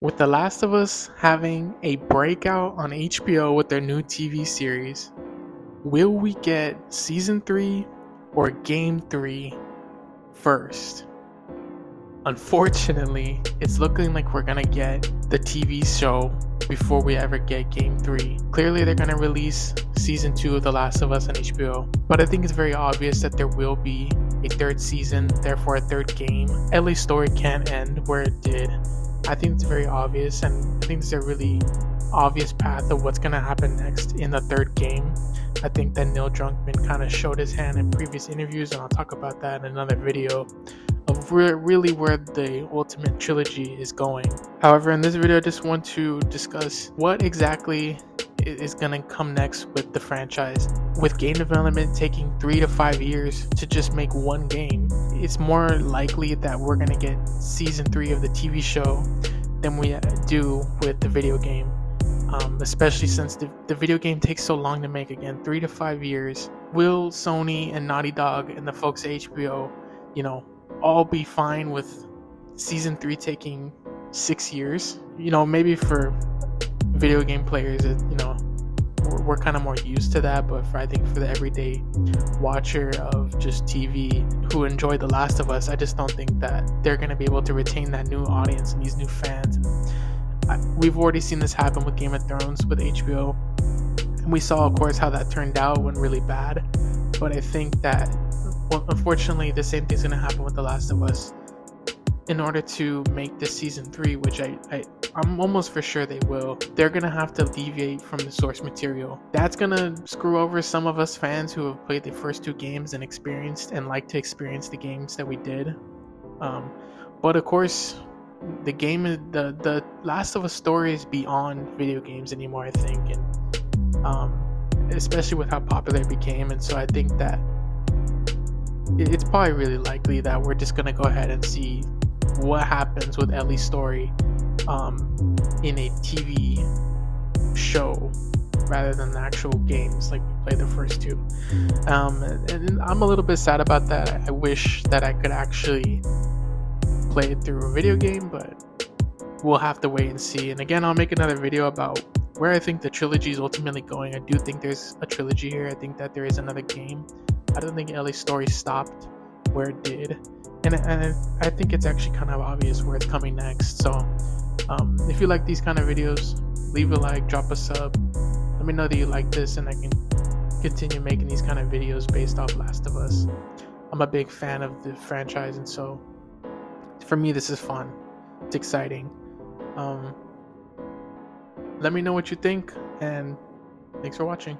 With The Last of Us having a breakout on HBO with their new TV series, will we get season 3 or game 3 first? Unfortunately, it's looking like we're gonna get the TV show before we ever get game 3. Clearly, they're gonna release season 2 of The Last of Us on HBO, but I think it's very obvious that there will be a third season, therefore a third game. Ellie's story can't end where it did. I think it's very obvious, and I think there's a really obvious path of what's gonna happen next in the third game. I think that Neil Druckmann kind of showed his hand in previous interviews, and I'll talk about that in another video of really where the ultimate trilogy is going. However, in this video, I just want to discuss what exactly is going to come next with the franchise. With game development taking 3 to 5 years to just make one game, it's more likely that we're going to get season 3 of the TV show than we do with the video game. Especially since the video game takes so long to make. Again, 3 to 5 years. Will Sony and Naughty Dog and the folks at HBO, all be fine with season 3 taking 6 years? Maybe for video game players, we're kind of more used to that, but I think for the everyday watcher of just TV who enjoyed The Last of Us, I just don't think that they're going to be able to retain that new audience and these new fans. We've already seen this happen with Game of Thrones with HBO, and we saw, of course, how that turned out, went really bad. But I think that, unfortunately, the same thing's going to happen with The Last of Us. In order to make this season 3, which I'm almost for sure they will, they're going to have to deviate from the source material. That's going to screw over some of us fans who have played the first 2 games and experienced and like to experience the games that we did. But of course, the Last of Us story is beyond video games anymore, I think, and especially with how popular it became. And so I think that it's probably really likely that we're just gonna go ahead and see what happens with Ellie's story in a TV show rather than the actual games like we played the first 2. And I'm a little bit sad about that. I wish that I could actually play it through a video game, but we'll have to wait and see. And again, I'll make another video about where I think the trilogy is ultimately going. I do think there's a trilogy here. I think that there is another game. I don't think Ellie's story stopped where it did, and I think it's actually kind of obvious where it's coming next. So if you like these kind of videos, leave a like, drop a sub, let me know that you like this, and I can continue making these kind of videos based off Last of Us. I'm a big fan of the franchise, and so for me this is fun, it's exciting. Let me know what you think, and thanks for watching.